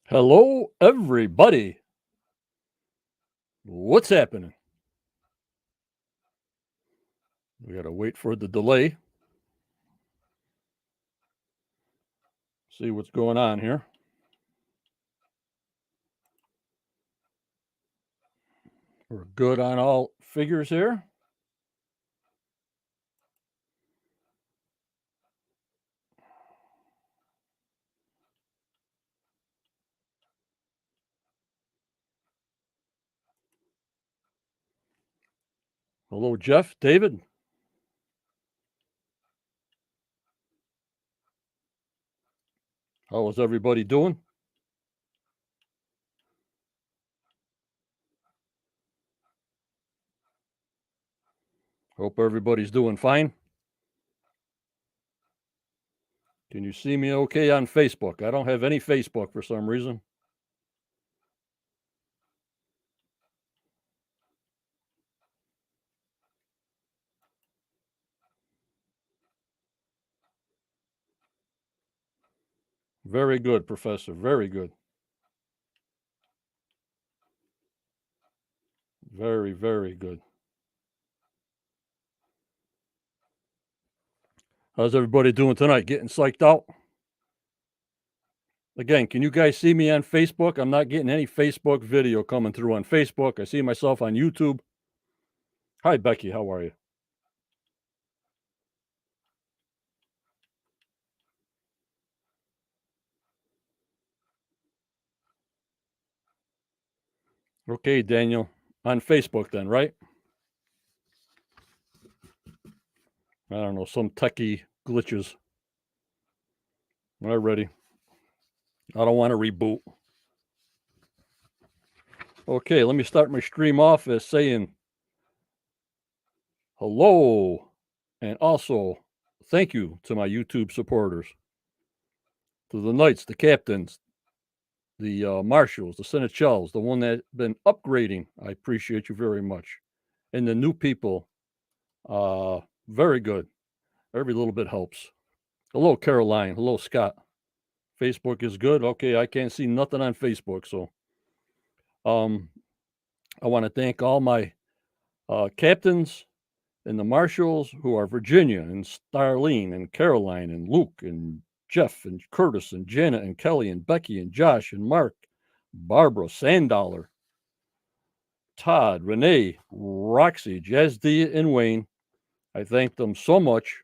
Hello, everybody. What's happening? We got to wait for the delay. See what's going on here. We're good on all figures here. Hello, Jeff, David. How is everybody doing? Hope everybody's doing fine. Can you see me okay on Facebook? I don't have any Facebook for some reason. Very good, Professor. Very good. Very, very good. How's everybody doing tonight? Getting psyched out? Again, can you guys see me on Facebook? I'm not getting any Facebook video coming through on Facebook. I see myself on YouTube. Hi, Becky. How are you? Okay, Daniel. On Facebook then, right? I don't know, some techie glitches. All right, ready. I don't want to reboot. Okay, let me start my stream off as saying hello and also thank you to my YouTube supporters, to the knights, the captains, the marshals, the seneschals, the one that's been upgrading. I appreciate you very much. And the new people, very good. Every little bit helps. Hello, Caroline. Hello, Scott. Facebook is good. Okay, I can't see nothing on Facebook, so I want to thank all my captains and the marshals who are Virginia and Starlene and Caroline and Luke and Jeff and Curtis and Janet and Kelly and Becky and Josh and Mark, Barbara, Sandollar, Todd, Renee, Roxy, Jazdia, and Wayne. I thank them so much.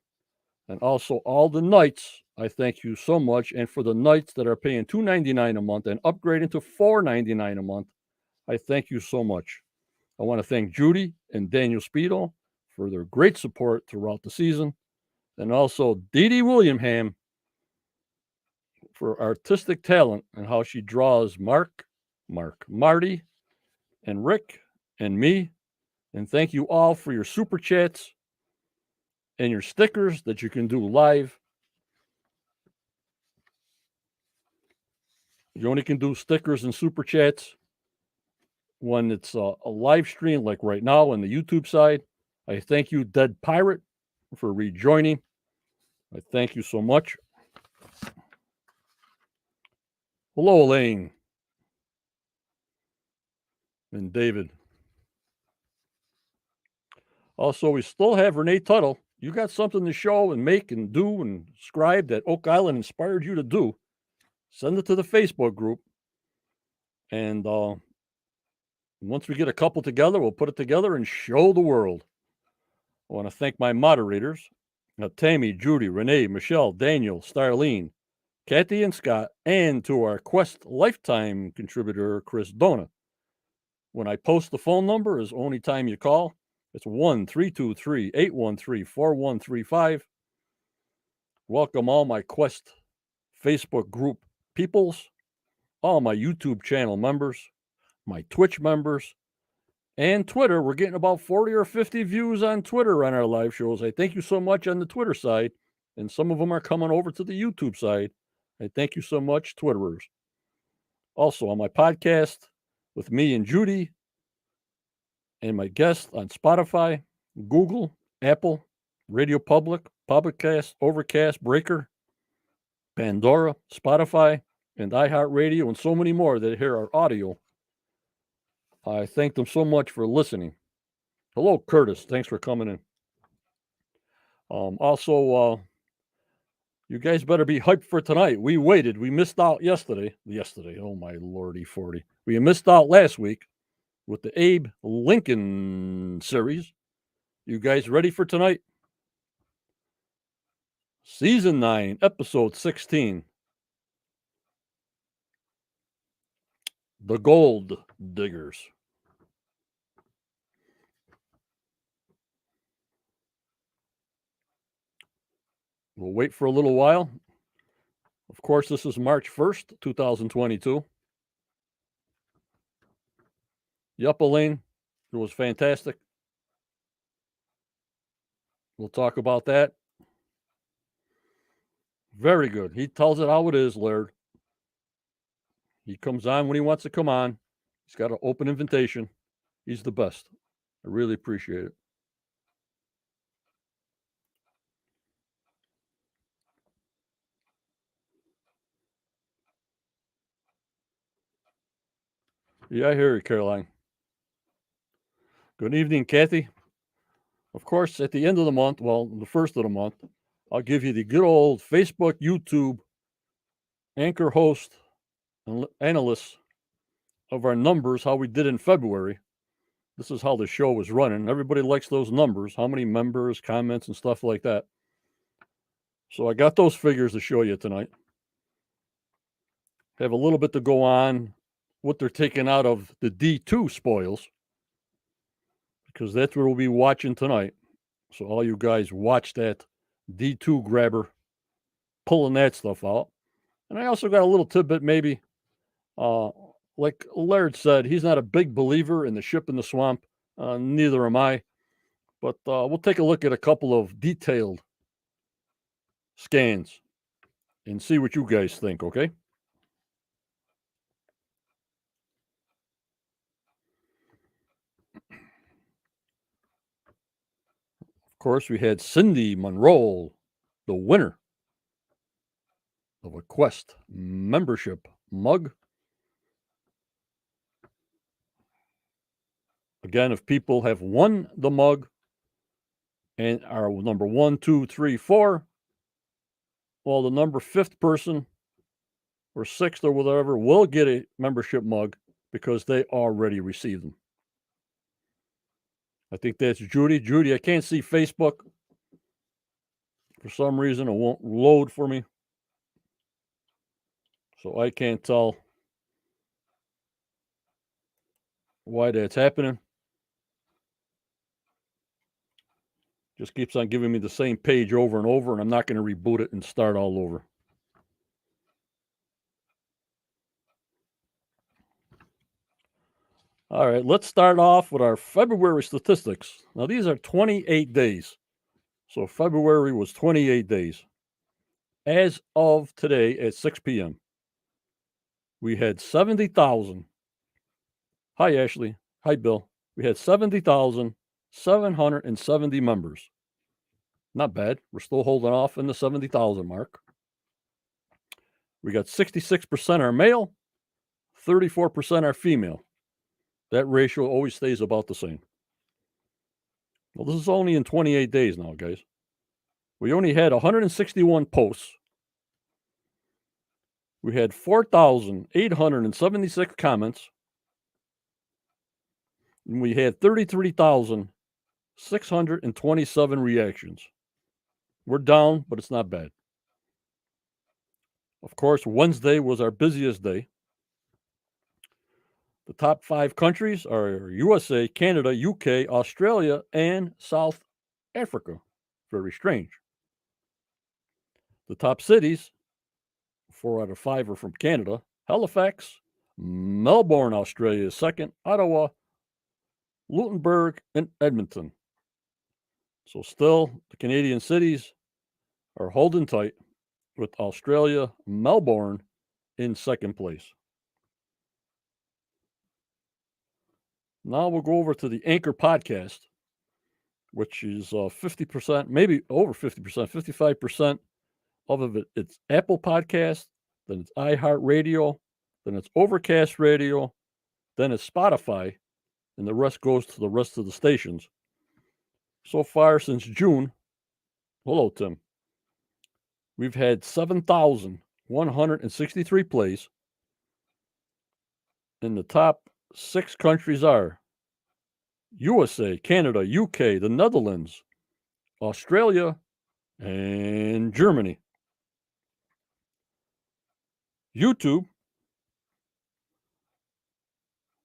And also all the knights, I thank you so much. And for the knights that are paying $2.99 a month and upgrading to $4.99 a month, I thank you so much. I want to thank Judy and Daniel Speedo for their great support throughout the season, and also Dee Dee Williamham for artistic talent and how she draws Mark, Marty, and Rick, and me. And thank you all for your super chats and your stickers that you can do live. You only can do stickers and super chats when it's a live stream, like right now on the YouTube side. I thank you, Dead Pirate, for rejoining. I thank you so much. Hello, Elaine and David. Also, we still have Renee Tuttle. You got something to show and make and do and scribe that Oak Island inspired you to do. Send it to the Facebook group. And once we get a couple together, we'll put it together and show the world. I want to thank my moderators, Tammy, Judy, Renee, Michelle, Daniel, Starlene, Kathy, and Scott, and to our Quest Lifetime contributor, Chris Dona. When I post the phone number is only time you call. It's 1-323-813-4135. Welcome all my Quest Facebook group peoples, all my YouTube channel members, my Twitch members, and Twitter. We're getting about 40 or 50 views on Twitter on our live shows. I thank you so much on the Twitter side, and some of them are coming over to the YouTube side. I thank you so much, Twitterers. Also, on my podcast with me and Judy, and my guest on Spotify, Google, Apple, Radio Public, Podcast, Overcast, Breaker, Pandora, Spotify, and iHeartRadio and so many more that hear our audio. I thank them so much for listening. Hello, Curtis. Thanks for coming in. Also, you guys better be hyped for tonight. We waited. We missed out yesterday. Oh, my lordy 40. We missed out last week with the Abe Lincoln series. You guys ready for tonight? Season 9, Episode 16. The Gold Diggers. We'll wait for a little while. Of course, this is March 1st, 2022. Yup, Elaine, it was fantastic. We'll talk about that. Very good. He tells it how it is, Laird. He comes on when he wants to come on. He's got an open invitation. He's the best. I really appreciate it. Yeah, I hear you, Caroline. Good evening, Kathy. Of course, at the end of the month, well, the first of the month, I'll give you the good old Facebook, YouTube, anchor host, and analysts of our numbers, how we did in February. This is how the show was running. Everybody likes those numbers, how many members, comments, and stuff like that. So I got those figures to show you tonight. Have a little bit to go on what they're taking out of the D2 spoils, because that's what we'll be watching tonight. So all you guys watch that D2 grabber pulling that stuff out. And I also got a little tidbit maybe. Like Laird said, he's not a big believer in the ship in the swamp. Neither am I. But we'll take a look at a couple of detailed scans and see what you guys think, okay? Of course, we had Cindy Monroe, the winner of a Quest membership mug. Again, if people have won the mug and are number 1, 2, 3, 4, well, the number 5th person or 6th or whatever will get a membership mug because they already received them. I think that's Judy. Judy, I can't see Facebook. For some reason, it won't load for me. So I can't tell why that's happening. Just keeps on giving me the same page over and over, and I'm not going to reboot it and start all over. All right, let's start off with our February statistics. Now, these are 28 days. So February was 28 days. As of today at 6 p.m., we had 70,000. Hi, Ashley. Hi, Bill. We had 70,770 members. Not bad. We're still holding off in the 70,000 mark. We got 66% are male, 34% are female. That ratio always stays about the same. Well, this is only in 28 days now, guys. We only had 161 posts. We had 4,876 comments. And we had 33,627 reactions. We're down, but it's not bad. Of course, Wednesday was our busiest day. The top 5 countries are USA, Canada, UK, Australia, and South Africa. Very strange. The top cities, 4 out of 5 are from Canada. Halifax, Melbourne, Australia is second. Ottawa, Lutenberg, and Edmonton. So still, the Canadian cities are holding tight with Australia, Melbourne in second place. Now we'll go over to the Anchor podcast, which is 50%, maybe over 50%, 55% of it. It's Apple Podcast then it's iHeartRadio, then it's Overcast Radio, then it's Spotify, and the rest goes to the rest of the stations. So far since June, hello, Tim, we've had 7,163 plays. And the top 6 countries are USA, Canada, UK, the Netherlands, Australia, and Germany. YouTube,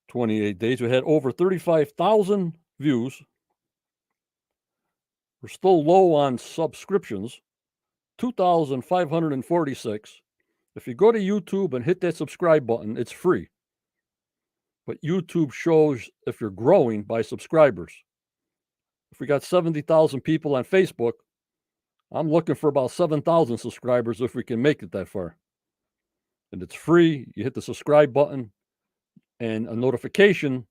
28 days, we had over 35,000 views. We're still low on subscriptions, 2,546. If you go to YouTube and hit that subscribe button, it's free. But YouTube shows if you're growing by subscribers. If we got 70,000 people on Facebook, I'm looking for about 7,000 subscribers if we can make it that far. And it's free. You hit the subscribe button and a notification.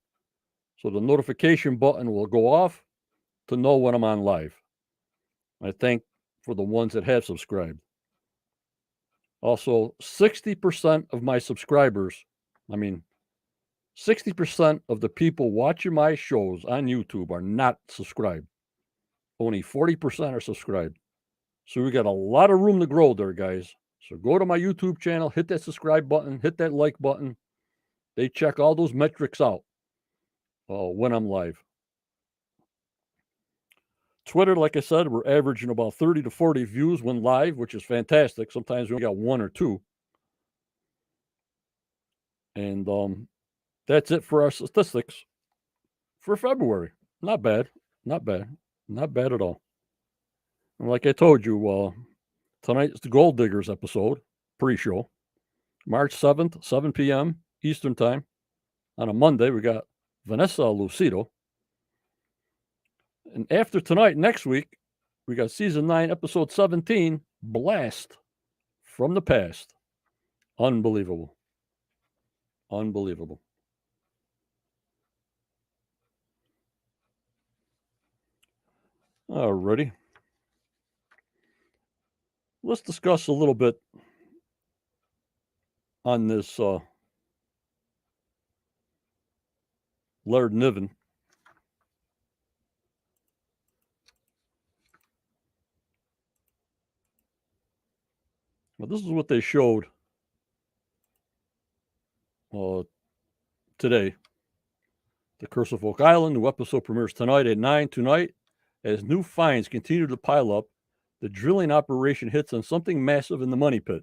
So the notification button will go off to know when I'm on live. I thank for the ones that have subscribed. Also, 60% of my subscribers, 60% of the people watching my shows on YouTube are not subscribed. Only 40% are subscribed. So we got a lot of room to grow there, guys. So go to my YouTube channel, hit that subscribe button, hit that like button. They check all those metrics out when I'm live. Twitter, like I said, we're averaging about 30 to 40 views when live, which is fantastic. Sometimes we only got 1 or 2. And that's it for our statistics for February. Not bad. Not bad. Not bad at all. And like I told you, tonight's the Gold Diggers episode, pre-show, March 7th, 7 p.m. Eastern Time. On a Monday, we got Vanessa Lucido. And after tonight, next week, we got Season 9, Episode 17, Blast from the Past. Unbelievable. Unbelievable. Alrighty. Let's discuss a little bit on this Laird Niven. Well, this is what they showed today. The Curse of Oak Island, new episode premieres tonight at 9 tonight. As new finds continue to pile up, the drilling operation hits on something massive in the money pit.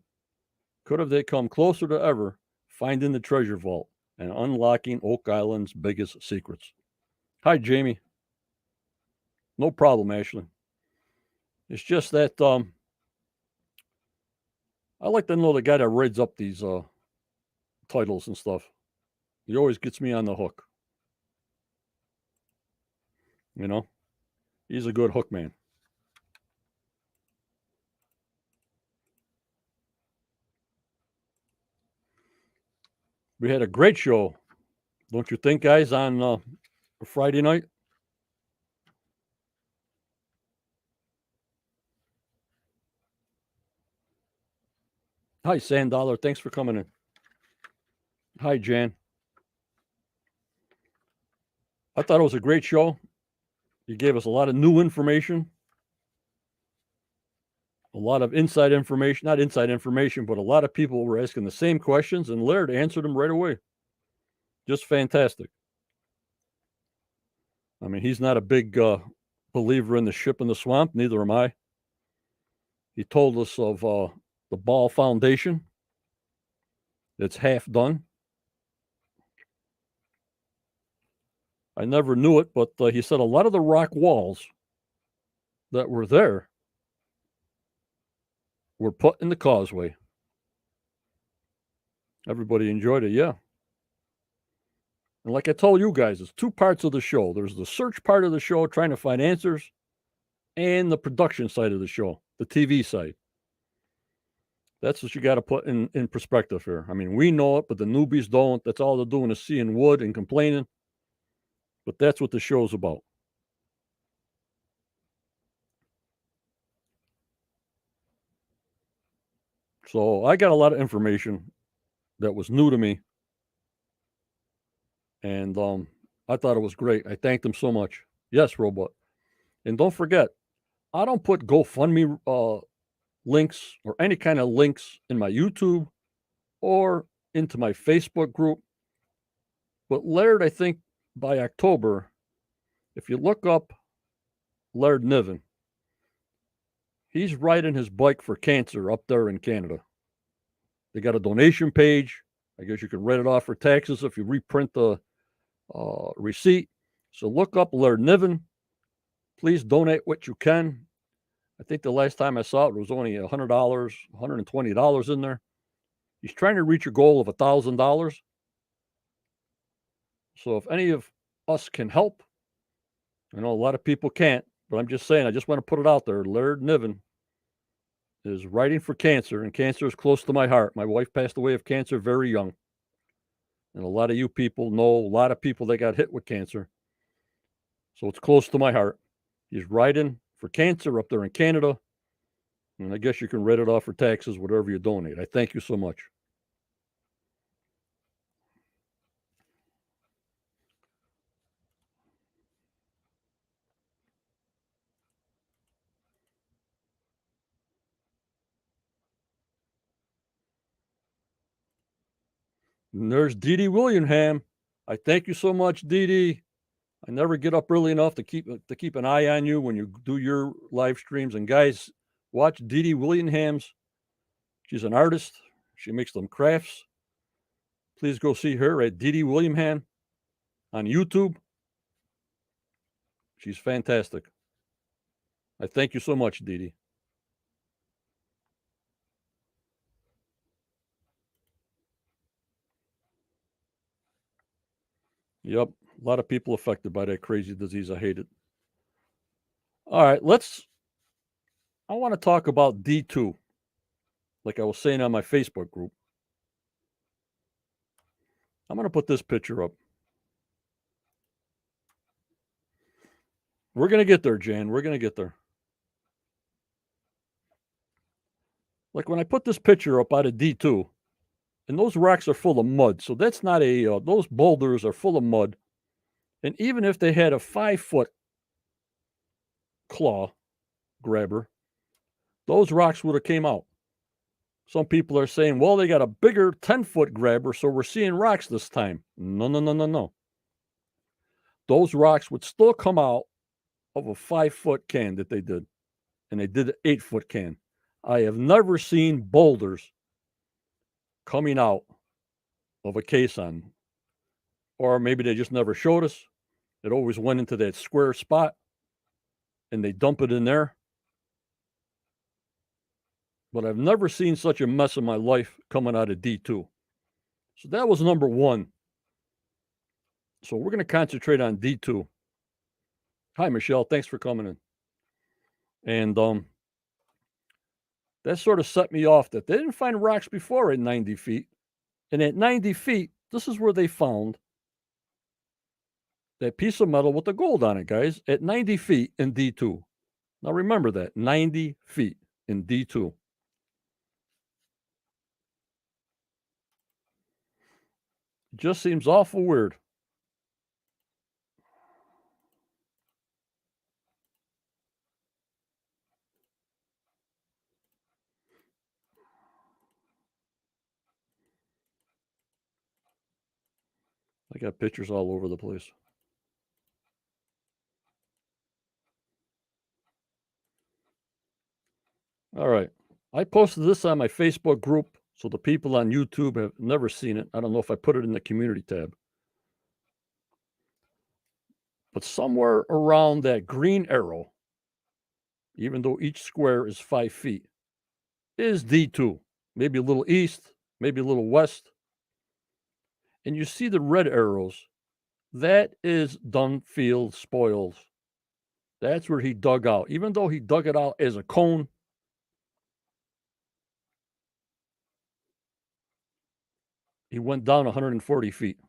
Could have they come closer than ever, finding the treasure vault and unlocking Oak Island's biggest secrets. Hi, Jamie. No problem, Ashley. It's just that I like to know the guy that reads up these titles and stuff. He always gets me on the hook. You know, he's a good hook man. We had a great show, don't you think, guys, on Friday night? Hi, Sandollar. Thanks for coming in. Hi, Jan. I thought it was a great show. You gave us a lot of new information, a lot of inside information, not inside information, but a lot of people were asking the same questions, and Laird answered them right away. Just fantastic. I mean, he's not a big believer in the ship in the swamp. Neither am I. He told us of the Ball Foundation. It's half done. I never knew it, but he said a lot of the rock walls that were there were put in the causeway. Everybody enjoyed it, yeah. And like I told you guys, it's 2 parts of the show. There's the search part of the show, trying to find answers, and the production side of the show, the TV side. That's what you got to put in perspective here. I mean, we know it, but the newbies don't. That's all they're doing is seeing wood and complaining. But that's what the show's about. So I got a lot of information that was new to me, and I thought it was great. I thanked him so much. Yes, Robot. And don't forget, I don't put GoFundMe links or any kind of links in my YouTube or into my Facebook group. But Laird, I think by October, if you look up Laird Niven, he's riding his bike for cancer up there in Canada. They got a donation page. I guess you can write it off for taxes if you reprint the receipt. So look up Laird Niven. Please donate what you can. I think the last time I saw it was only $100, $120 in there. He's trying to reach a goal of $1,000. So if any of us can help, I know a lot of people can't, but I'm just saying, I just want to put it out there. Laird Niven is writing for cancer, and cancer is close to my heart. My wife passed away of cancer very young. And a lot of you people know a lot of people that got hit with cancer. So it's close to my heart. He's writing for cancer up there in Canada. And I guess you can write it off for taxes, whatever you donate. I thank you so much. And there's Dee Dee Willingham. I thank you so much, Dee Dee. I never get up early enough to keep an eye on you when you do your live streams. And guys, watch Dee Dee Willingham's. She's an artist. She makes them crafts. Please go see her at Dee Dee Willingham on YouTube. She's fantastic. I thank you so much, Dee Dee. Yep, a lot of people affected by that crazy disease. I hate it. All right, I want to talk about D2, like I was saying on my Facebook group. I'm going to put this picture up. We're going to get there, Jan. We're going to get there. Like when I put this picture up out of D2, and those rocks are full of mud. So that's not those boulders are full of mud. And even if they had a 5-foot claw grabber, those rocks would have came out. Some people are saying, well, they got a bigger 10-foot grabber, so we're seeing rocks this time. No, no, no, no, no. Those rocks would still come out of a 5-foot can that they did. And they did an 8-foot can. I have never seen boulders coming out of a caisson. Or maybe they just never showed us. It always went into that square spot and they dump it in there. But I've never seen such a mess in my life coming out of D2. So that was number one. So we're going to concentrate on D2. Hi, Michelle. Thanks for coming in. And that sort of set me off that they didn't find rocks before at 90 feet. And at 90 feet, this is where they found that piece of metal with the gold on it, guys, at 90 feet in D2. Now remember that, 90 feet in D2. It just seems awful weird. I got pictures all over the place. All right. I posted this on my Facebook group, so the people on YouTube have never seen it. I don't know if I put it in the community tab. But somewhere around that green arrow, even though each square is 5 feet, is D2. Maybe a little east, maybe a little west. And you see the red arrows. That is Dunfield spoils. That's where he dug out. Even though he dug it out as a cone, he went down 140 feet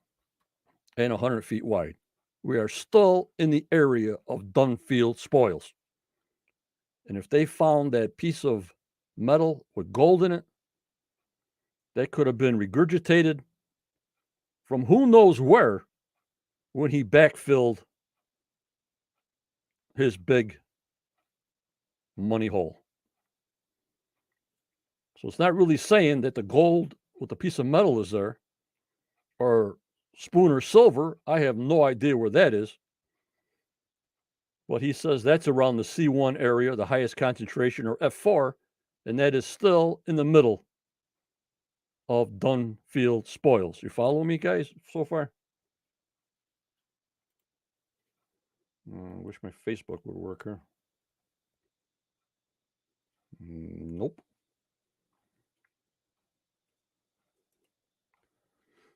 and 100 feet wide. We are still in the area of Dunfield spoils. And if they found that piece of metal with gold in it, that could have been regurgitated from who knows where when he backfilled his big money hole. So it's not really saying that the gold with the piece of metal is there, or Spooner silver. I have no idea where that is. But he says that's around the C1 area, the highest concentration, or F4, and that is still in the middle of Dunfield spoils. You follow me, guys, so far? I wish my Facebook would work here. Nope.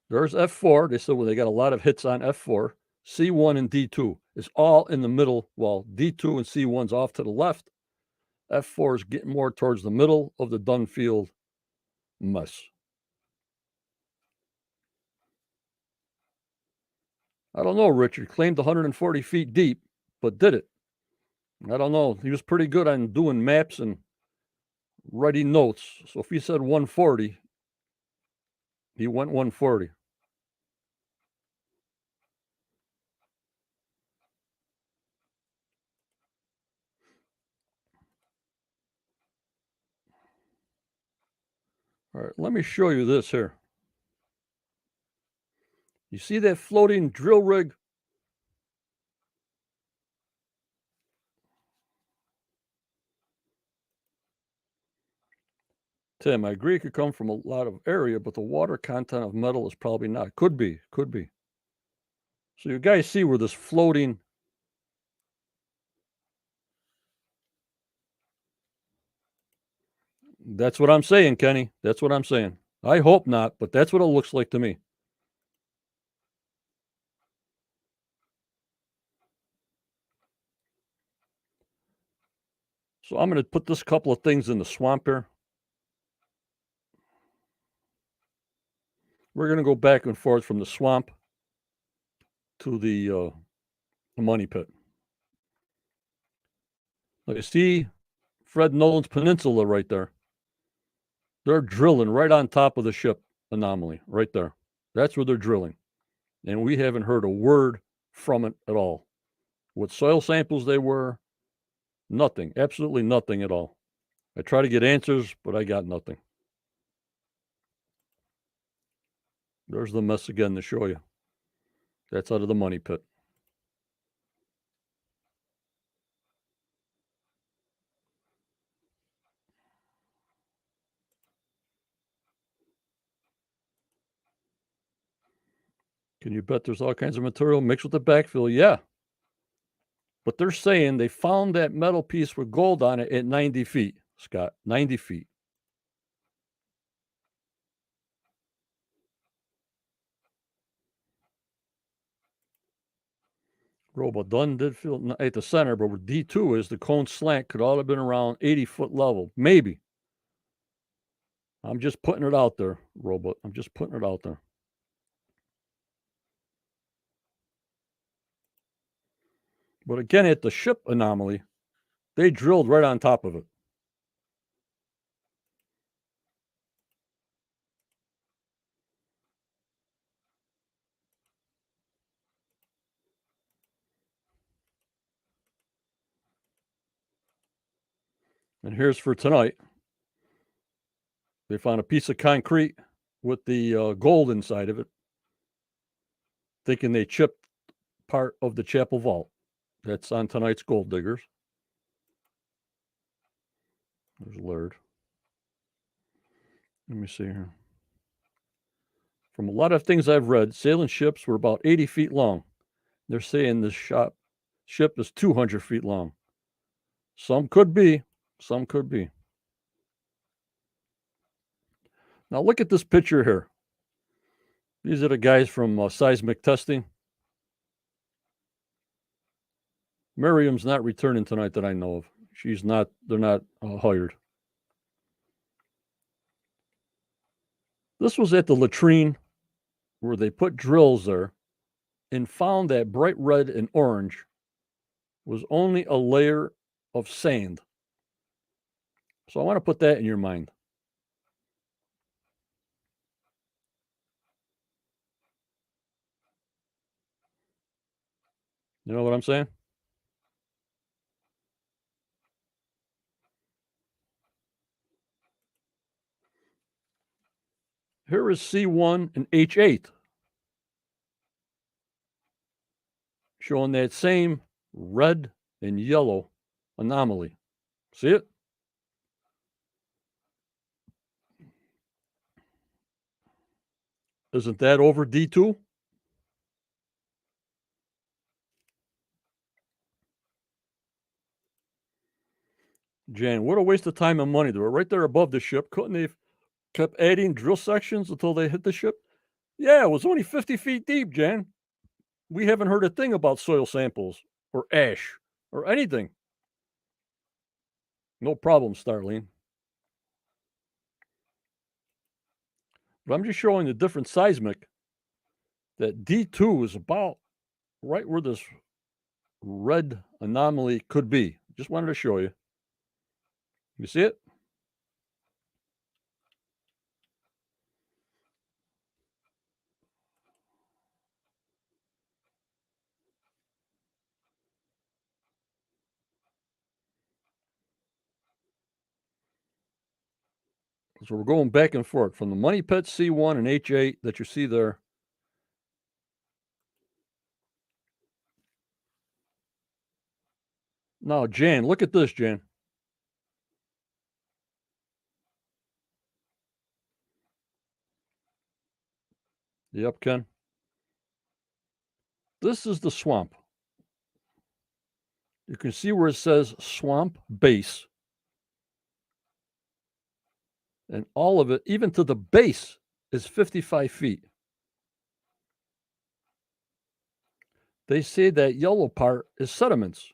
There's F4. They said, well, they got a lot of hits on F4. C1 and D2 is all in the middle, while D2 and C1's off to the left. F4 is getting more towards the middle of the Dunfield mess. I don't know, Richard. Claimed 140 feet deep, but did it. I don't know. He was pretty good on doing maps and writing notes. So if he said 140, he went 140. All right, let me show you this here. You see that floating drill rig? Tim, I agree it could come from a lot of area, but the water content of metal is probably not. Could be. So you guys see where this floating... That's what I'm saying, Kenny. That's what I'm saying. I hope not, but that's what it looks like to me. So I'm going to put this couple of things in the swamp here. We're going to go back and forth from the swamp to the money pit. Now you see Fred Nolan's Peninsula right there. They're drilling right on top of the ship anomaly, right there. That's where they're drilling. And we haven't heard a word from it at all. What soil samples they were, nothing, absolutely nothing at all. I try to get answers, but I got nothing. There's the mess again to show you. That's out of the money pit. Can you bet there's all kinds of material mixed with the backfill? Yeah. But they're saying they found that metal piece with gold on it at 90 feet, Scott. 90 feet. Robot Dunn did feel at the center, but where D2 is, the cone slant could all have been around 80-foot level. Maybe. I'm just putting it out there, Robot. I'm just putting it out there. But again, at the ship anomaly, they drilled right on top of it. And here's for tonight. They found a piece of concrete with the gold inside of it, thinking they chipped part of the chapel vault. That's on tonight's Gold Diggers. There's Laird. Let me see here. From a lot of things I've read, sailing ships were about 80 feet long. They're saying this ship is 200 feet long. Some could be. Some could be. Now look at this picture here. These are the guys from seismic testing. Miriam's not returning tonight that I know of. She's not, they're not hired. This was at the latrine where they put drills there and found that bright red and orange was only a layer of sand. So I want to put that in your mind. You know what I'm saying? Here is C1 and H8 showing that same red and yellow anomaly. See it? Isn't that over D2? Jan, what a waste of time and money. They were right there above the ship. Couldn't they have kept adding drill sections until they hit the ship? Yeah, it was only 50 feet deep, Jan. We haven't heard a thing about soil samples or ash or anything. No problem, Starlene. But I'm just showing the different seismic that D2 is about right where this red anomaly could be. Just wanted to show you. You see it? So we're going back and forth from the money pit C1 and H8 that you see there. Now, Jan, look at this, Jan. Yep, Ken. This is the swamp. You can see where it says swamp base. And all of it, even to the base, is 55 feet. They say that yellow part is sediments.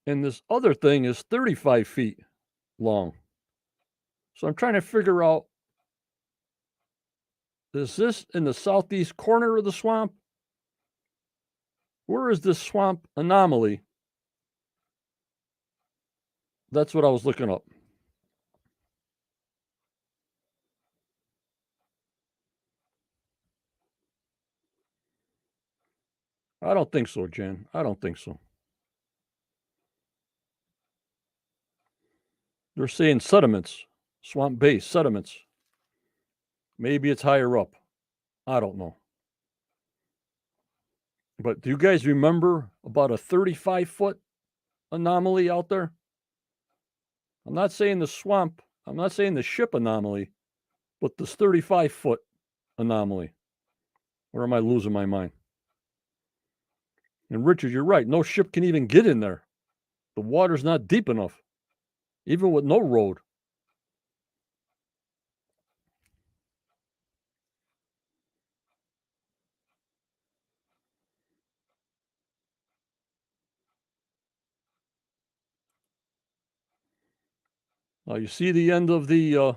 And this other thing is 35 feet long. So I'm trying to figure out, is this in the southeast corner of the swamp? Where is this swamp anomaly? That's what I was looking up. I don't think so, Jan. I don't think so. They're saying sediments, swamp base, sediments. Maybe it's higher up. I don't know. But do you guys remember about a 35-foot anomaly out there? I'm not saying the swamp, I'm not saying the ship anomaly, but this 35-foot anomaly. Or am I losing my mind? And Richard, you're right. No ship can even get in there. The water's not deep enough, even with no road. Now you see the end of the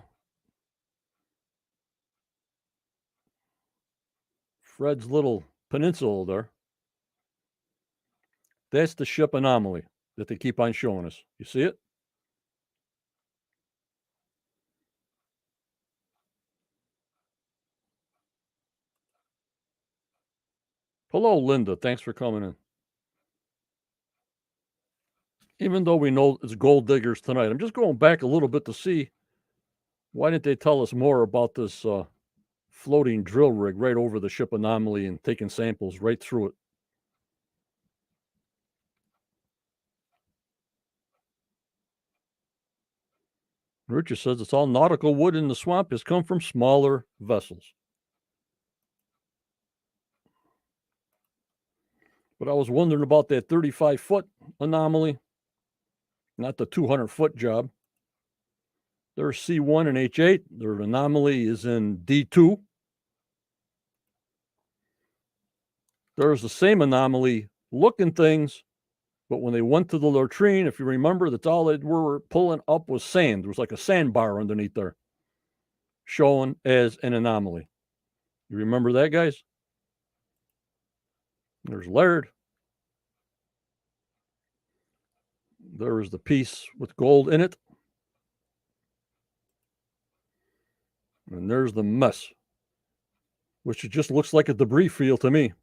Fred's little peninsula there. That's the ship anomaly that they keep on showing us. You see it? Hello, Linda. Thanks for coming in. Even though we know it's gold diggers tonight, I'm just going back a little bit to see why didn't they tell us more about this floating drill rig right over the ship anomaly and taking samples right through it. Richard says it's all nautical wood in the swamp has come from smaller vessels. But I was wondering about that 35-foot anomaly, not the 200-foot job. There's C1 and H8. Their anomaly is in D2. There's the same anomaly looking things, but when they went to the latrine, if you remember, that's all they were pulling up was sand. There was like a sandbar underneath there, showing as an anomaly. You remember that, guys? There's Laird. There is the piece with gold in it. And there's the mess, which it just looks like a debris field to me.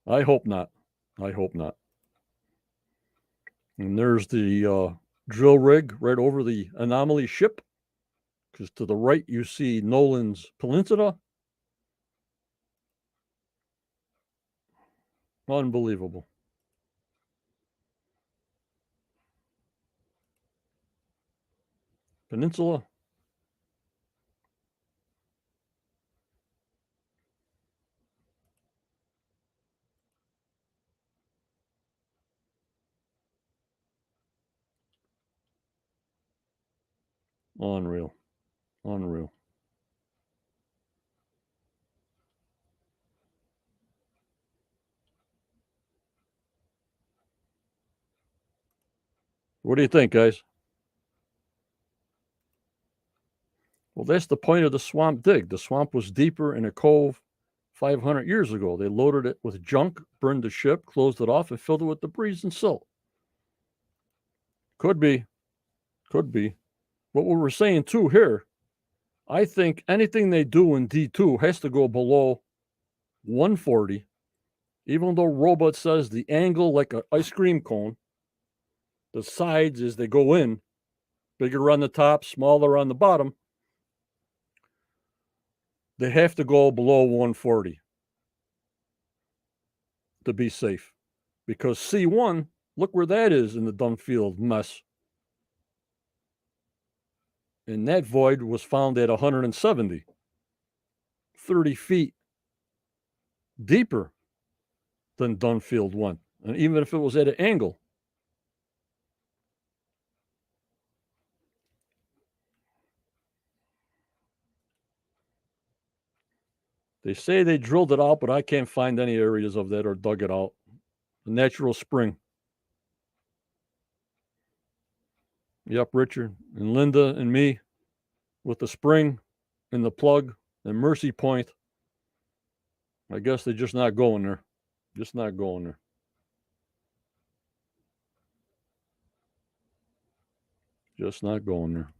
I hope not. I hope not. And there's the drill rig right over the anomaly ship, because to the right you see Nolan's Peninsula. Unbelievable. Peninsula. Unreal. Unreal. What do you think, guys? Well, that's the point of the swamp dig. The swamp was deeper in a cove 500 years ago. They loaded it with junk, burned the ship, closed it off, and filled it with debris and silt. Could be. Could be. What we were saying, too, here, I think anything they do in D2 has to go below 140, even though Robot says the angle like an ice cream cone, the sides as they go in, bigger on the top, smaller on the bottom, they have to go below 140 to be safe. Because C1, look where that is in the Dunfield mess. And that void was found at 170, 30 feet deeper than Dunfield 1. And even if it was at an angle. They say they drilled it out, but I can't find any areas of that or dug it out. A natural spring. Yep, Richard and Linda and me with the spring and the plug and Mercy Point. I guess they're just not going there. Just not going there. Just not going there.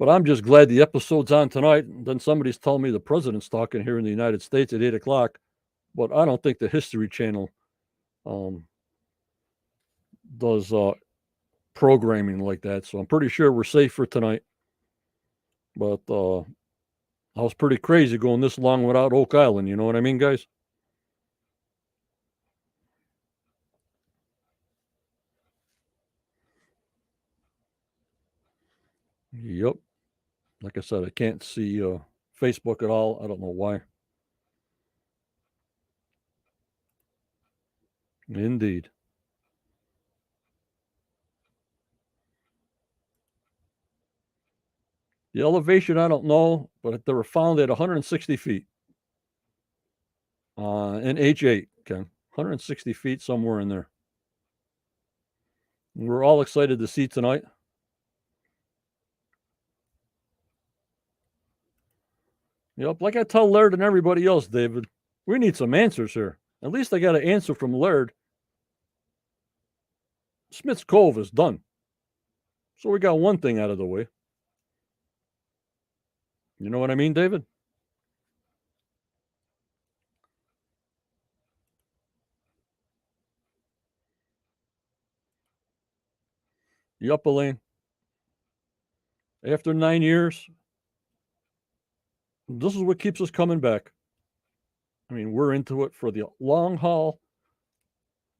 But I'm just glad the episode's on tonight. Then somebody's telling me the president's talking here in the United States at 8 o'clock. But I don't think the History Channel does programming like that. So I'm pretty sure we're safe for tonight. But I was pretty crazy going this long without Oak Island. You know what I mean, guys? Yep. Like I said, I can't see Facebook at all. I don't know why. Indeed. The elevation, I don't know, but they were found at 160 feet in H8, Ken. 160 feet, somewhere in there. We're all excited to see tonight. Yep, like I tell Laird and everybody else, David, we need some answers here. At least I got an answer from Laird. Smith's Cove is done. So we got one thing out of the way. You know what I mean, David? Yup, Elaine. After 9 years, this is what keeps us coming back. I mean, we're into it for the long haul,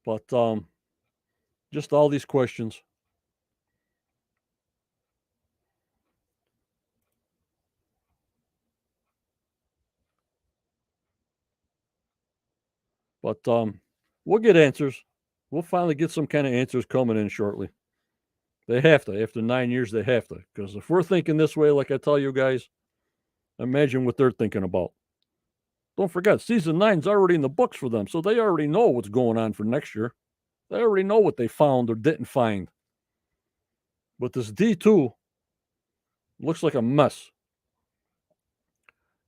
but just all these questions. But we'll get answers. We'll finally get some kind of answers coming in shortly. They have to. After 9 years, they have to. Because if we're thinking this way, like I tell you guys, imagine what they're thinking about. Don't forget, season 9's already in the books for them, so they already know what's going on for next year. They already know what they found or didn't find. But this D2 looks like a mess.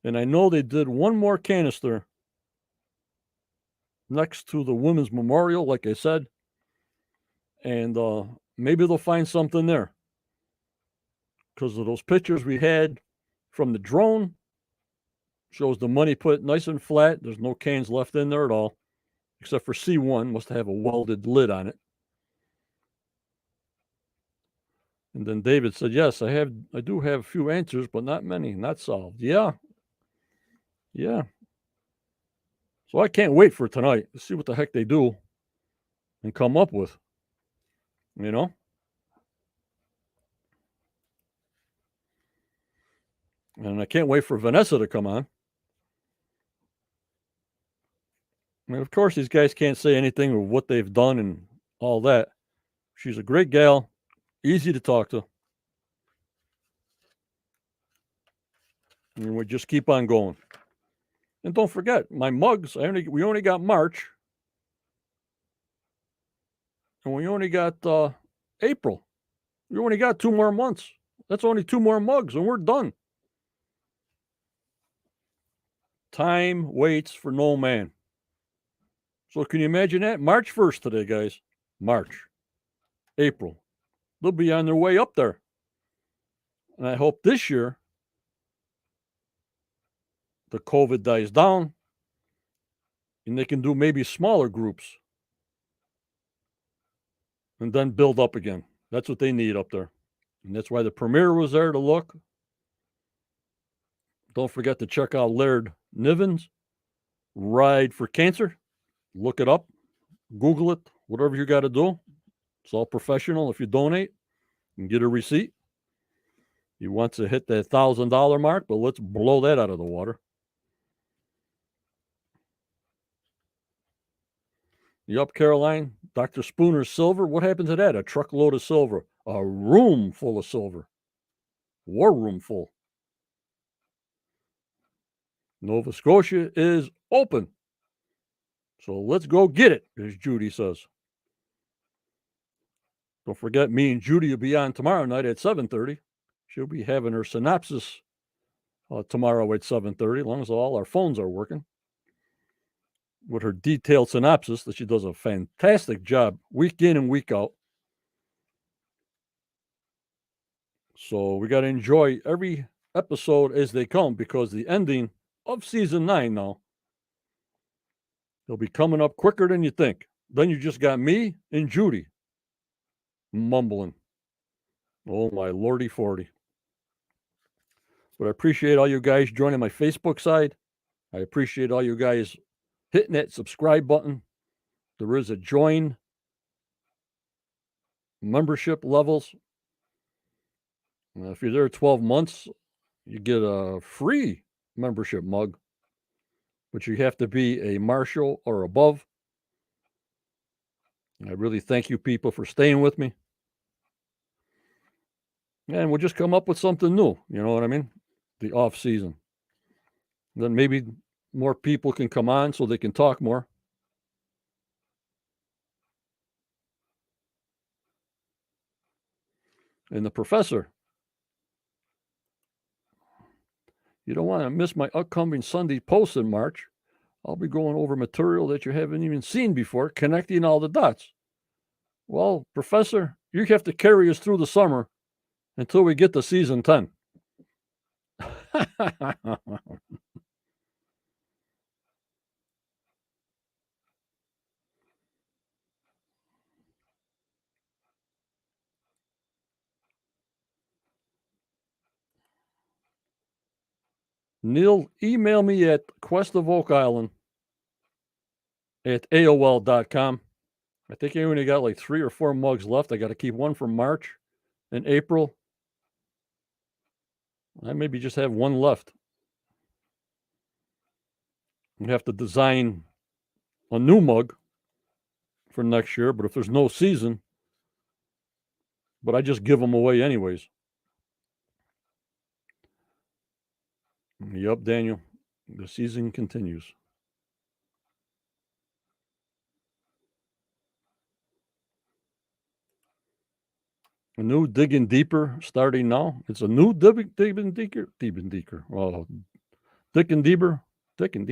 And I know they did one more canister next to the Women's Memorial, like I said. And maybe they'll find something there. because of those pictures we had from the drone. Shows the money put nice and flat. There's no cans left in there at all, except for C1. Must have a welded lid on it. And then David said, yes, I do have a few answers, but not many, not solved. Yeah. So I can't wait for tonight to see what the heck they do and come up with, you know? And I can't wait for Vanessa to come on. I mean, of course, these guys can't say anything of what they've done and all that. She's a great gal, easy to talk to. And we just keep on going. And don't forget, my mugs, we only got March. And we only got April. We only got 2 more months. That's only 2 more mugs, and we're done. Time waits for no man. So can you imagine that? March 1st today, guys. March, April. They'll be on their way up there. And I hope this year the COVID dies down and they can do maybe smaller groups and then build up again. That's what they need up there. And that's why the premiere was there to look. Don't forget to check out Laird Niven's Ride for Cancer. Look it up. Google it. Whatever you got to do. It's all professional. If you donate, you can get a receipt. He wants to hit that $1,000 mark, but let's blow that out of the water. Yup, Caroline. Dr. Spooner's silver. What happened to that? A truckload of silver. A room full of silver. War room full. Nova Scotia is open. So let's go get it, as Judy says. Don't forget, me and Judy will be on tomorrow night at 7:30. She'll be having her synopsis tomorrow at 7:30, as long as all our phones are working. With her detailed synopsis that she does a fantastic job week in and week out. So we got to enjoy every episode as they come, because the ending of season 9 now, they'll be coming up quicker than you think. Then you just got me and Judy mumbling. Oh my lordy 40. But I appreciate all you guys joining my Facebook side. I appreciate all you guys hitting that subscribe button. There is a join membership levels. If you're there 12 months, you get a free membership mug, but you have to be a Marshall or above. I really thank you people for staying with me. And we'll just come up with something new. You know what I mean? The off season. Then maybe more people can come on so they can talk more. And the professor, you don't want to miss my upcoming Sunday post in March. I'll be going over material that you haven't even seen before, connecting all the dots. Well, Professor, you have to carry us through the summer until we get to season 10. Neil, email me at questofOakIsland@AOL.com. I think I only got like 3 or 4 mugs left. I got to keep one for March and April. I maybe just have one left. We have to design a new mug for next year, but if there's no season, but I just give them away anyways. Yup, Daniel. The season continues. A new Digging Deeper starting now. It's a new Digging Deeper. Well, Digging Deeper. Digging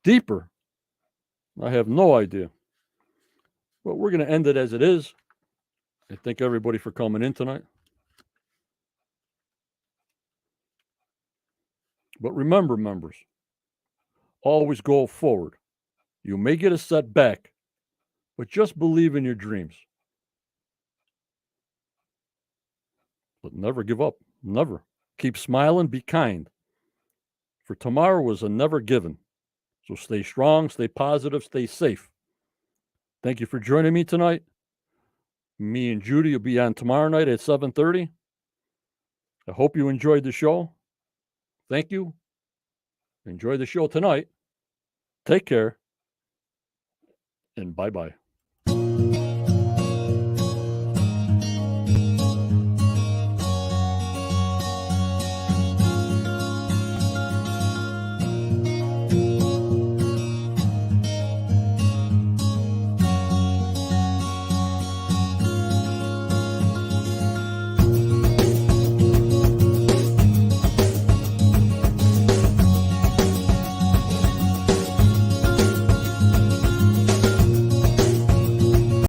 Deeper. I have no idea. But we're going to end it as it is. I thank everybody for coming in tonight. But remember, members, always go forward. You may get a setback, but just believe in your dreams. But never give up. Never. Keep smiling, be kind. For tomorrow is a never given. So stay strong, stay positive, stay safe. Thank you for joining me tonight. Me and Judy will be on tomorrow night at 7:30. I hope you enjoyed the show. Thank you. Enjoy the show tonight. Take care. And bye-bye.